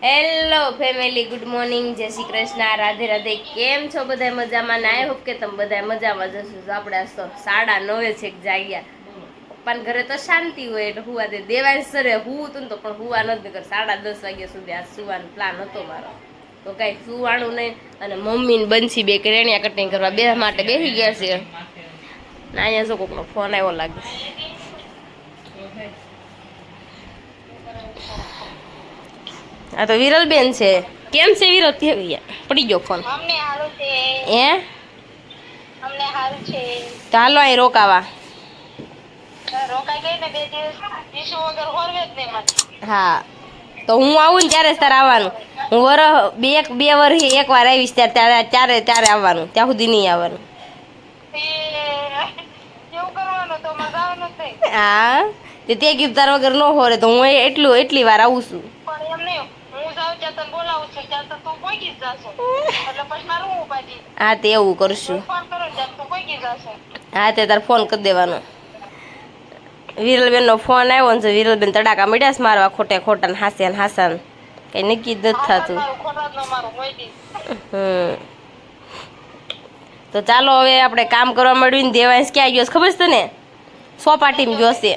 Hello family, good morning, જય શ્રી કૃષ્ણ, રાધે રાધે. કેમ છો બધા? મજામાં? ના, આઈ હોપ કે તમે બધા મજામાં જશો. આપણે આજ તો 9:30 છે જાગ્યા. પપ્પાને ઘરે તો શાંતિ હોય એટલે હુવા દે. દેવાય સરે હું તું તો પણ હુવા નથી કર. 10:30 વાગ્યા સુધી આ સુવાનો પ્લાન હતો મારો, તો કઈ સુવાણું નહીં. અને મમ્મી ને બંસી બે રેણિયા કટિંગ કરવા બે માટે બેસી ગયા છે. અહીંયા જો કોકનો ફોન આવ્યો લાગે. આ તો વિરલ બેન છે. કેમ છે વિરલ? પડી ગયો ફોન. અમને હારું છે. હે, અમને હારું છે. ચાલો અહીં રોકાવા. રોકાઈ ગઈ ને 2 દિવસ ઈસુ વગર હોરવે જ નહીં મને. હા, તો હું આવું ને ત્યારે તારે આવવાનું. હું બે વર્ષે એકવાર આવીશ ત્યારે આવવાનું. ત્યાં સુધી નહીં આવવાનું. એવું કરવાનું તો મજા આવવાનું જ નહીં. હા, તે કીધું તાર વગર ન હોરે તો હું એટલી વાર આવું છું. પણ એમ નહીં, હું જાઉં ત્યાં તને બોલાવું છું ત્યાં તો તું કોઈ જ જાશો. એટલે પછી મારું હું ઉપાધી. હા, તે એવું કરશું. ફોન કરો ત્યાં તું કોઈ જ જાશો. હા, તે તાર ફોન કરી દેવાનો. વિરલબેન નો ફોન આવ્યો ને, વિરલબેન તડાકા મળ્યા છે મારવા ખોટા ને હાસન કઈ નક્કી જ નથી થતું. તો ચાલો હવે આપણે કામ કરવા મળ્યું ને. દેવાંશ ક્યાં ગયો ખબર છે ને? સોપાટીમાં ગયો છે.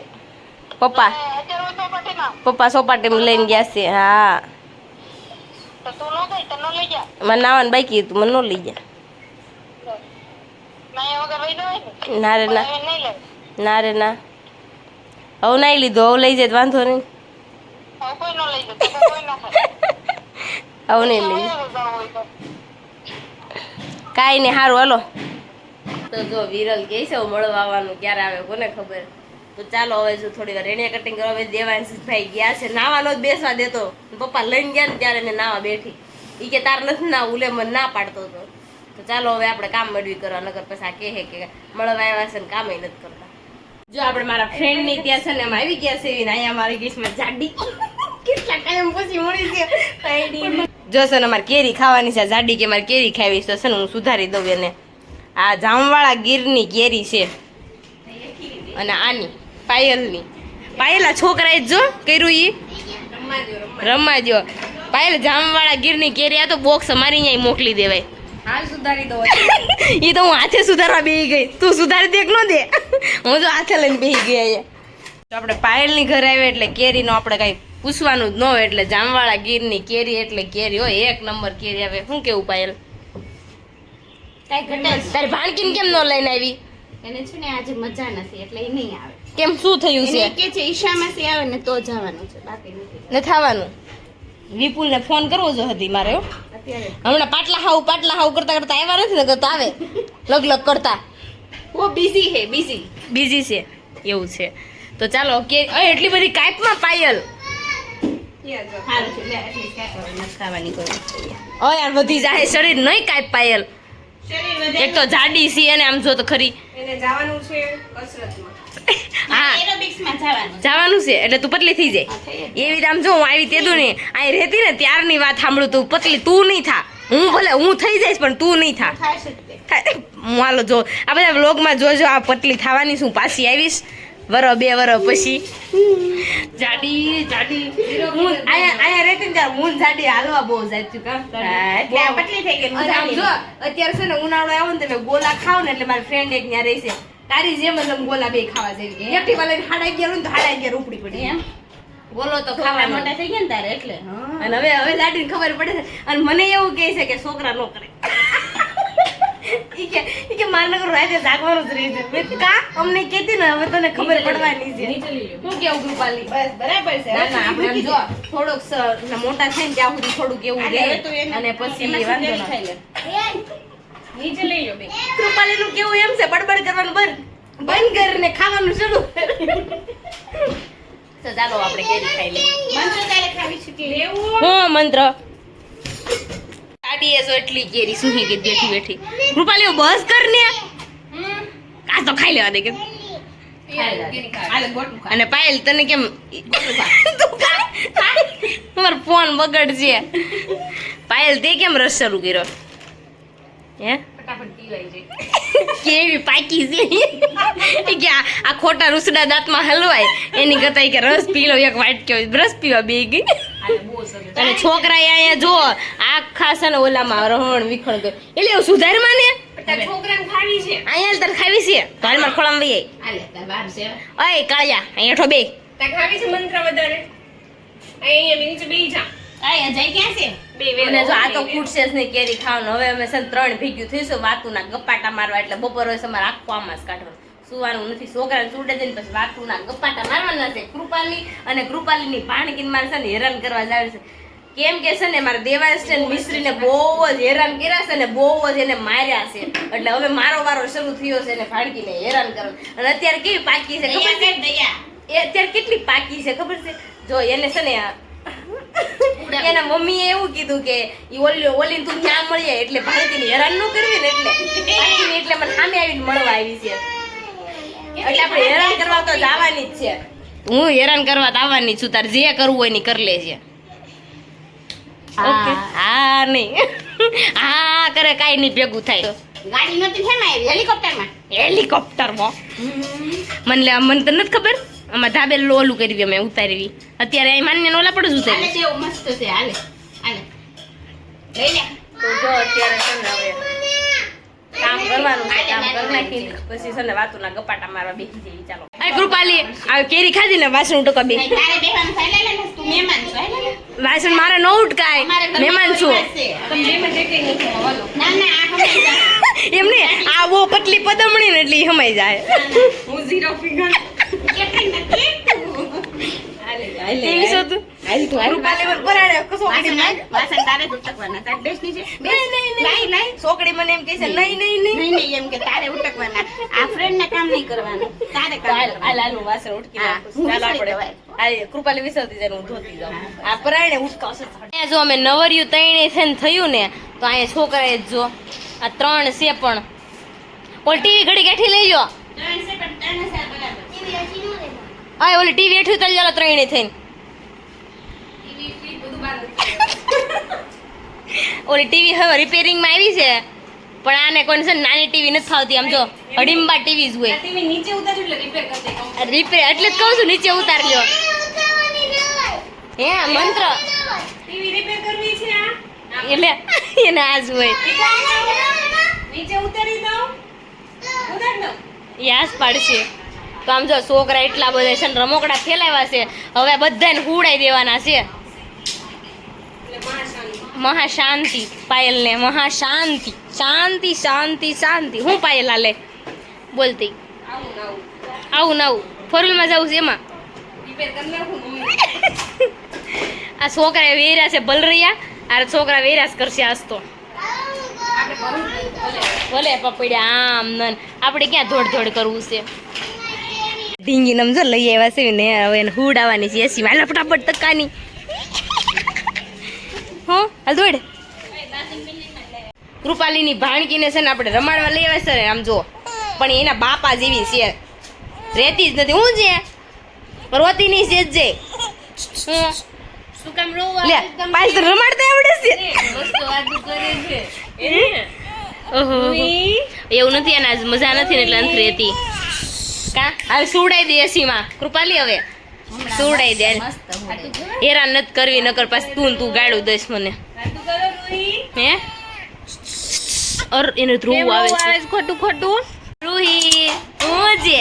પપ્પા સોપાટીમાં લઈને ગયા છે. હા, મને નાવાનું બાકી હતું, મને ન લઈ ગયા. ના રે ના, હવે નાઈ લીધું, હવે લઈ જાય વાંધો નહીં. હવે નહીં લઈ કાંઈ નહીં. સારું હાલો. તો જો વિરલ કહે છે મળવા આવવાનું, ક્યારે આવે કોને ખબર. તો ચાલો હવે જો થોડી વાર રેણિયા કટિંગ કરવા. હવે દેવાંશભાઈ ગયા છે, નાવાનો જ બેસવા દેતો. પપ્પા લઈને ગયા ને ત્યારે મેં નાવા બેઠી. એ કે તાર નથી ના ઉલે, મને ના પાડતો હતો. તો ચાલો હવે આપણે કામ મળવી કરવા, નગર પછી આ કહે કે મળવા આવ્યા છે ને કામ નથી કરતા. જો આપણે મારા ફ્રેન્ડ ની ત્યાં છે ને એમ આવી ગયા છે. અહીંયા મારી કિસ્મત જાડી કેટલા ટાઈમ પછી મળી છે. જો છે ને અમારે કેરી ખાવાની છે. જાડી કે મારે કેરી ખાવી તો છે ને હું સુધારી દઉં એને. આ જામવાળા ગીરની કેરી છે અને આની પાયેલા છોકરાએ જો કર્યું ઈ રમવા દો. પાયેલ જામવાળા ગીરની કેરી આ તો બોક્સ અમારી અહીંયા મોકલી દેવાય. હાલ સુધારી દો. એ તો હું હાથે સુધારવા બેસી ગઈ. તું સુધારી દે કે ન દે? હું જો હાથે લઈને બેસી ગઈ અહીંયા. તો આપણે પાયલની ઘરે આવ્યા એટલે કેરીનો આપણે કઈ પૂછવાનું જ ન હોય. એટલે જામવાળા ગીરની કેરી એટલે કેરી હોય, 1 નંબર કેરી આવે. શું કેવું પાયલ? તારી ભાણકીને કેમ ન લઈને આવી? એને છે ને આજે મજા નથી એટલે એ નહીં આવે. કેમ, શું થયું છે? કે છે ઈશામાંથી આવે ને તો જવાનું છે, બાકી નથી. ન થવાનું. વિપુલને ફોન કરવો જો હતી મારે. હમણાં પાટલા હાવ કરતા આવ્યા નથી ને, તો આવે લગ કરતા. ઓ બિઝી હે, બિઝી છે એવું છે. તો ચાલો કે એટલી બધી કાઈપમાં પાયલ યાર વધી જાય શરીર નહીં કાંઈ પાયલ. એક તો જાડી સી અને આમ જો તો ખરી એને જવાનું છે કસરતમાં. હા, એરોબિક્સમાં જવાનું છે એટલે તું પતલી થઈ જાય. એવી આમ જો હું આવી તેદું ને અહીં રહેતી ને ત્યારની વાત સાંભળું. તું પતલી તું નહીં થા. હું થઈ જઈશ પણ તું નહીં થા. હાલો જો આ બધા વ્લોગમાં જોજો. આ પતલી થવાની છું, પાછી આવીશ 2 વર્ષ પછી. જાડી અહીંયા રહેતી ને ત્યારે હું જાડી હાલવા બહુ જાતી પતલી થઈ ગઈ. જો અત્યારે છે ને ઉનાળો આવ્યો ને તમે ગોલા ખાવ ને એટલે મારી ફ્રેન્ડ એક ત્યાં રહી છે. તારી જેમ જ ગોલા બે ખાવા જઈ. એકટી વાલે 11:30 ને તો 11:30 ઉપડી પડી. એમ ગોલો તો ખાવા મોટા થઈ ગયા ને તારે એટલે. અને હવે જાડીને ખબર પડે છે. અને મને એવું કહે છે કે છોકરા નો કરે. ઈ કે મારે નકર રાતે જાગવાનું જ રહી છે. મેં કા અમને કહેતી ને હવે તને ખબર પડવાની છે. હું કેવું કૃપાલી? બસ બરાબર છે. ના આપણે જો થોડોક મોટા થાય ને ત્યાં સુધી થોડુંક એવું રહે અને પછી વાંધો ન થાય. નીચે લઈ લો બે. કૃપાલી નું કેવું એમ છે બડબડ કરવાનું બંધ કરીને ખાવાનું શરૂ. તો ચાલો આપણે કેરી ખાઈ લઈએ. મંત્ર તારે ખાવી છે કે લેવું? હા, મંત્ર. આડી એસો એટલી કેરી સુહી ગઈ બેઠી. કૃપાલી બસ કર ને. કાસ તો ખાઈ લેવા દે કે. અને પાયલ તને કેમ તમારો ફોન બગડશે. પાયલ તે કેમ રસ શરૂ કર્યો? હે ફટાફટ પીવાઈ જાય. કેવી પાકી છે કે આ ખોટા રૂસડા દાંતમાં હલવાય એની કરતા કે રસ પી લો એક વાટક્યો રસ પીવા બે ગઈ. આલે બહુ સરસ અને છોકરા અહીંયા જો આખા છે ને ઓલામાં રહણ વિખણ કર્યું એટલે એવું સુધારમાં ને તારા છોકરાને ખાવી છે અહીંયા તારે ખાવી છે તો હાલ મારે ખોળામાં વહી આલે તાર બાર છે આય ઓય કાળિયા અહીંયા ઠો બે તાર ખાવી છે મંત્ર વધારે અહીંયા બી નીચે બેહી જા આયા જઈ ક્યાં છે બે વેલો અને જો આ તો ફૂટશે જ નહીં કેરી ખાવાનું હવે અમે છે ને 3 ભેગ્યું થઈશું વાતુના ગપ્પાટા મારવા એટલે બપોર હોય અમારે આખો આમાં જ કાઢવાનું સુવાનું નથી છોકરાને સુડે જઈને પછી વાતુના ગપ્પાટા મારવાના છે કૃપાલીની ભાણકીને મારે છે ને હેરાન કરવા જ આવે છે કેમ કે છે ને મારા દેવાંશ છે ને મિસ્ત્રીને બહુ જ હેરાન કર્યા છે ને બહુ જ એને માર્યા છે એટલે હવે મારો વારો શરૂ થયો છે એને ભાણકીને હેરાન કરવાનું અને અત્યારે કેવી પાકી છે ખબર છે એ અત્યારે કેટલી પાકી છે ખબર છે જો એને છે ને એના મમ્મીએ એવું કીધું કે ઈ ઓલી તું ક્યાં મળી જાય એટલે ભાણકીને હેરાન ન કરવી ને એટલે એટલે મને સામે આવીને મળવા આવી છે એટલે આપણે હેરાન કરવા તો જવાની જ છે હું હેરાન કરવા તો આવવાની છું તાર જે કરવું હોય ની કરી લેજે ઓકે હા નહીં હા કરે કાઈ નહીં ભેગું થાય ગાડી નતી હેમાં આવી હેલિકોપ્ટરમાં મને તો નથી ખબર આમાં ધાબે ઓલું કરવી અમે ઉતારવી અત્યારે અહીં માન્ય ઓલા પડે જ ઉતારી હાલે જેવું મસ્ત છે હાલે હાલે લઈ લે તો જો અત્યારે છે ને હવે કામ કરવાનું છે કામ કરી નાખી પછી છે ને વાતુના ગપાટા મારવા બેસી જઈએ ચાલો આ કૃપાલી આ કેરી ખાધી ને વાસણ ઉટકા બે નહીં, તારે બેહવાનું થાય લે લે તું મહેમાન છો હાલે લે વાસણ મારે ન ઉટકાય મહેમાન છું તમે મહેમાન જેટલી નથી બોલો ના ના આ હમે જાય એમને આ બહુ પતલી પદમણી ને એટલે ઈ હમાઈ જાય હું ઝીરો ફિગર કેટલી નથી હાલે હાલે એવી શું તું હાલ તું હાલ કૃપાલી મને પરાડે કસો વાસણ તારે જ ઉટકવાના તાર બેસ ની છે લાઈ લાઈ છોકરી મને એમ કહે છે નહીં નહીં નહીં નહીં નહીં એમ કે તારે ઉટકવાના આ ફ્રેન્ડ ને કામ નહીં કરવાનું તારે કામ કરવાનું. આ લાલુ વાસણ ઉટકી હા, નાખું. ચાલો હું આપણે આ કૃપાલી વિસરતી જાય ને હું ધોતી જાઉં આ પરાયણે ઉટકાવશે અહીંયા જો અમે નવરિયું તૈણે થઈને થયું ને તો અહીંયા છોકરાએ જ જો આ 3 છે પણ ઓલ ટીવી ઘડી કાઠી લેજો ત્રણ છે પણ ત્રણ છે બરાબર આ ઓલી ટીવી એઠું તલ ચાલો ત્રણે થઈને ટીવી ફ્રી બધું બાર ઓલી ટીવી હવે રિપેરિંગ માં આવી છે પણ આને કોઈ છે ને નાની ટીવી નથી ફાવતી આમ જો અડીંબા ટીવી જ હોય ટીવી નીચે ઉતાર્યું એટલે રિપેર કરી દે રિપેર એટલે જ કહું છું નીચે ઉતાર લ્યો હે મંત્ર ટીવી રિપેર કરવી છે આ એટલે એને આજ હોય નીચે ઉતારી દઉં ઉતાર દઉં યાસ પાડશે તો આમ જો છોકરા એટલા બધા છે ને રમકડા ફેલાવ્યા છે હવે બધાને હુડાઈ દેવાના છે એટલે મહાશાંતિ મહાશાંતિ પાયલને મહાશાંતિ શાંતિ શાંતિ શાંતિ હું પાયલ હાલે બોલતી આવું આવું ના આવું નવું ફોરવ્હીલમાં જવું છે એમાં રિપેર કરી નાખું મમ્મી આ છોકરા વેર્યા છે બલરિયા આ છોકરા વેર્યા કરશે આજ તો આપણે ભરું ભલે ભલે પપડ્યા આમ નન આપણે ક્યાં ધોડ ધોડ કરવું છે ઢીંગી નમજો લઈ આવ્યા છે ને હવે એને હુડાવાની છે એસી માં ફટાફટ તકાની હો હાલ દોડ કૃપાલીની ભાણકીને છે ને આપણે રમાડવા લઈ આવ્યા છે ને આમ જો પણ એના બાપા જેવી છે રહેતી જ નથી હું છે રોતી નહીં છે જ જે શું કામ રોવા લે પાલ તો રમાડતા આવડે છે મસ્ત વાતો કરે છે એને ઓહો એવું નથી અને આજ મજા નથી ને એટલે અંત રહેતી કા હવે સુવડાઈ દે એસીમાં કૃપાલી હવે સુવડાઈ દે હેરાન નથી કરવી નકર પાછી તું ગાડું દઈશ મને વાતો કરો રૂહી હે અર એને ધ્રુવ આવે છે ખોટું ખોટું રૂહી હું છે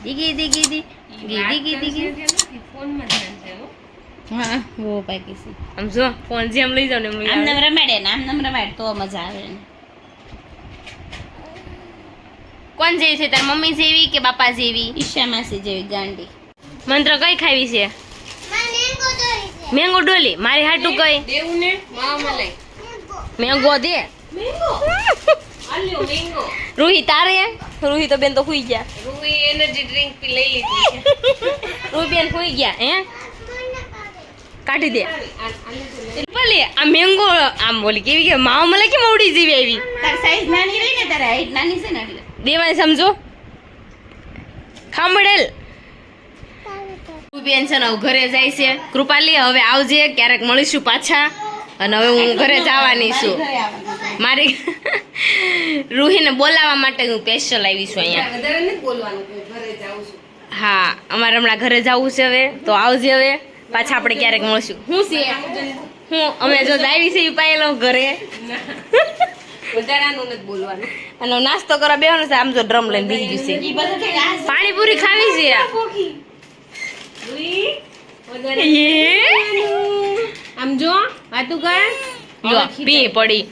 ગીધી ગીધી ગીધી ગીધી ગીધી ગીધી ફોનમાં ધ્યાન છે હો હા વો પાકી છે આમ જો ફોન જેમ લઈ જાવ ને એમ લઈ આમ આવે. નામ રમાડે ને આમ નામ રમાડે તો મજા આવે ને કોણ જેવી છે તાર મમ્મી જેવી કે બાપા જેવી ઈશા માસી જેવી ગાંડી મંત્ર કઈ ખાવી છે મેંગો ડોલી મારી હાટું કઈ દેવું ને માવા મલાઈ મેંગો દે મેંગો આલ્યો મેંગો રૂહી તારે રૂહી તો બેન તો હુઈ ગયા રૂહી એનર્જી ડ્રિંક પી લઈ લીધી છે રૂહી બેન હુઈ ગયા હે કાઢી દે આલ્યો ભલે આ મેંગો આમ બોલી કેવી કે માવા મને કેમ ઉડી જેવી આવી તાર સાઈઝ નાની રહી ને તારે હાઈટ નાની છે ને એટલે દેવાય સમજો ખામડેલ બેન છે ને હવે ઘરે જાય છે કૃપાલી હવે આવજે ક્યારેક મળીશું પાછા અને હવે હું ઘરે જવાની છું ઘરે આવવાનું મારી રૂહીને બોલાવવા માટે હું સ્પેશિયલ આવી છું અહીંયા વધારે નથી બોલવાનું કે ઘરે જાઉં છું હા અમારે હમણાં ઘરે જવું છે હવે તો આવજે હવે પાછા આપણે ક્યારેક મળશું. હું છે હું અમે જો આવી છે પાયેલો ઘરે વધારાનું નથી બોલવાનું. અને નાસ્તો કરવા બેવાનું છે. આમ જો ડ્રમ લઈને બેસી ગયું છે. પાણીપુરી ખાવી છે. આમ જો વાતું કર જો પી પડી.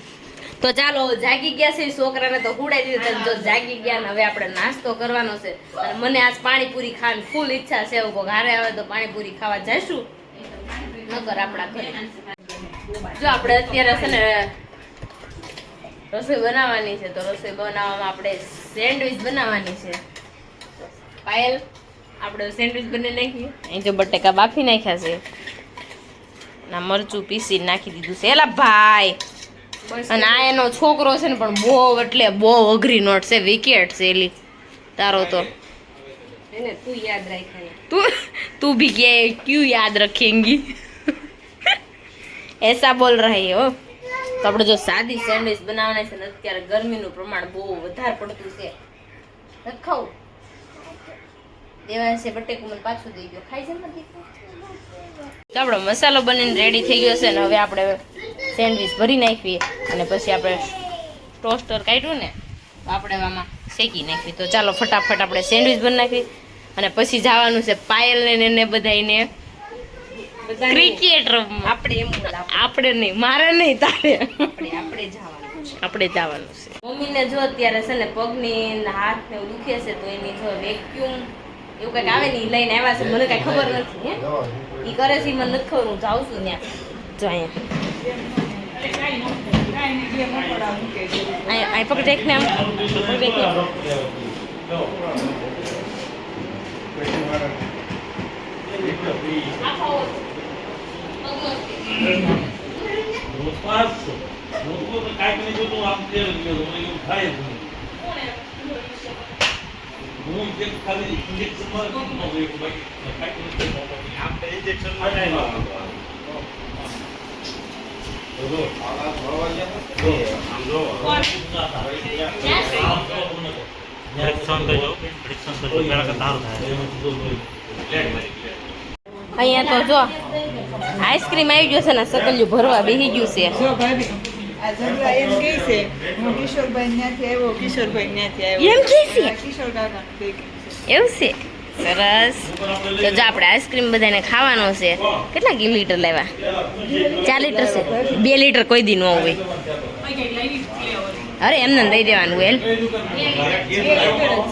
તો ચાલો જાગી ગયા છે છોકરાને તો હુડાઈ દીધું. જો જાગી ગયા ને હવે આપણે નાસ્તો કરવાનો છે. અને મને આજ પાણીપુરી ખાવાની ફૂલ ઈચ્છા છે. એવું ઘરે આવે તો પાણીપુરી ખાવા જઈશું નકર આપણા ઘરે. જો આપણે અત્યારે છે ને રસોઈ બનાવવાની છે. તો રસોઈ બનાવવામાં આપણે સેન્ડવિચ બનાવવાની છે. પાયલ આપણે સેન્ડવિચ બનાવી નાખીએ. અહીં જો બટેકા બાફી નાખ્યા છે. ના મરચું પીસી નાખી દીધું છે. એલા ભાઈ અને આ એનો છોકરો છે ને પણ બહુ એટલે બહુ અઘરી નોટ છે. વિકેટ છે એલી તારો તો એને તું યાદ રાખે તું भी क्यों याद रखेंगी ऐसा बोल रही हो. તો આપણે જો સાદી સેન્ડવિચ બનાવવાના છે ને અત્યારે ગરમીનું પ્રમાણ બહુ વધારે પડતું છે. ખાવું દેવા છે બટેકું મને પાછું દઈ ગયો. ખાઈ છે નથી. તો આપણો મસાલો બનીને રેડી થઈ ગયો છે ને હવે આપણે સેન્ડવિચ ભરી નાખીએ અને પછી આપણે ટોસ્ટર કાઢ્યું ને તો આપણે આમાં શેકી નાખીએ. તો ચાલો ફટાફટ આપણે સેન્ડવિચ બની નાખીએ અને પછી જવાનું છે પાયલને ને એને બધાને ક્રિકેટ રમવા. આપણે એમ બોલ આપણે નહીં મારે નહીં તારે આપણે જવાનું છે. આપણે જવાનું છે. મમ્મીને જો અત્યારે છે ને પગની ને હાથ ને એવું દુખે છે તો એની જો વેક્યુમ એવું કંઈક આવે ને ઈ લઈને આવ્યા છે. મને કાંઈ ખબર નથી હે ઈ કરે છે ઈ મને નથી ખબર. હું જાઉં છું ત્યાં જો અહીંયા પકડ દેખ ને આમ પકડ દેખ ને. અહીંયા તો જો આઈસ્ક્રીમ આવી ગયો છે ને સકલિયું ભરવા બેસી ગયું છે. જો ભાભી આ ઝઘડા એમ કહે છે હું કિશોરભાઈ ન્યાથી આવ્યો કિશોરભાઈ ન્યાથી આવ્યો એમ કહે છે? આ કિશોર કાકાનું કહે છે. એવું છે સરસ. તો જો આપણે આઈસ્ક્રીમ બધાને ખાવાનો છે. કેટલા લીટર લાવ્યા? 4 લીટર છે. 2 લીટર કોઈ દી ન હોય. અરે એમને દઈ દેવાનું વેલ એ લીટર જ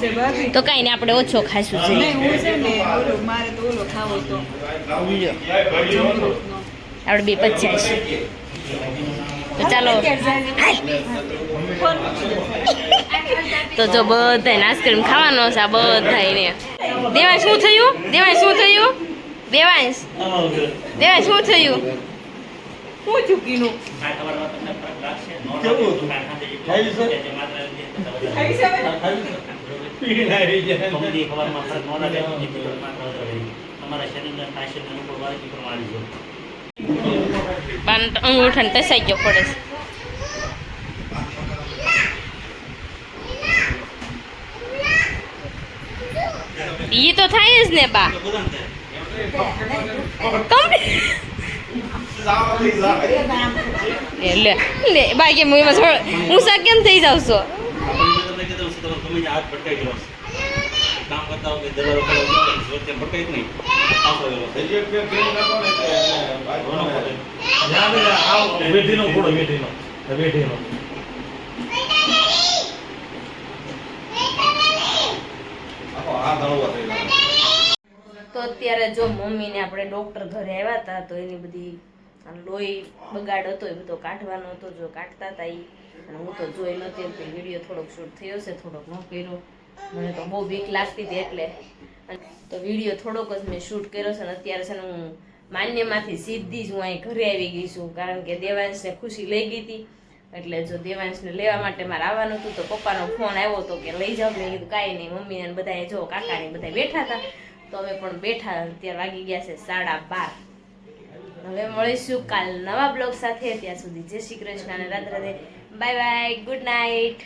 છે ભાભી. તો કાંઈ નહીં આપણે ઓછો ખાશું છે. નહીં હું છે ને ઓલો મારે તો ઓલો ખાવો તો આપણે બે 50. તો ચાલો તો જો બધાને આઈસ્ક્રીમ ખાવાનો છે. આ બધાને દેવાંશ શું થયું? દેવાંશ શું થયું? દેવાંશ દેવાંશ શું થયું? હું ચૂકીનું અંગૂઠાને ટસાઈ ગયો પડે છે. ઈ તો થાય જ ને બા. લે લે બા કે હું સા કેમ થઈ જાવ છો? તો અત્યારે જો મમ્મીને આપણે ડોક્ટર ઘરે આવ્યા હતા તો એની બધી લોહી બગાડ હતો એ બધો કાઢવાનો હતો. જો કાઢતા હતા એ અને હું તો જોઈ નહોતી તો વિડીયો થોડોક શૂટ થયો છે. થોડોક ન કર્યો. મને તો બહુ બીક લાગતી હતી એટલે તો વિડીયો થોડોક જ મેં શૂટ કર્યો છે. અને અત્યારે છે ને હું માન્યમાંથી સીધી જ હું અહીં ઘરે આવી ગઈ છું કારણ કે દેવાંશને ખુશી લઈ ગઈ હતી. એટલે જો દેવાંશને લેવા માટે મારે આવવાનું હતું તો પપ્પાનો ફોન આવ્યો હતો કે લઈ જાઓ. મેં કીધું કાંઈ નહીં. મમ્મીને બધા જો કાકાને બધા બેઠા હતા તો અમે પણ બેઠા. અત્યારે વાગી ગયા છે 12:30. હવે મળીશું કાલ નવા બ્લોગ સાથે. ત્યાં સુધી જય શ્રી કૃષ્ણ અને Radhe Radhe. Bye bye. Good night.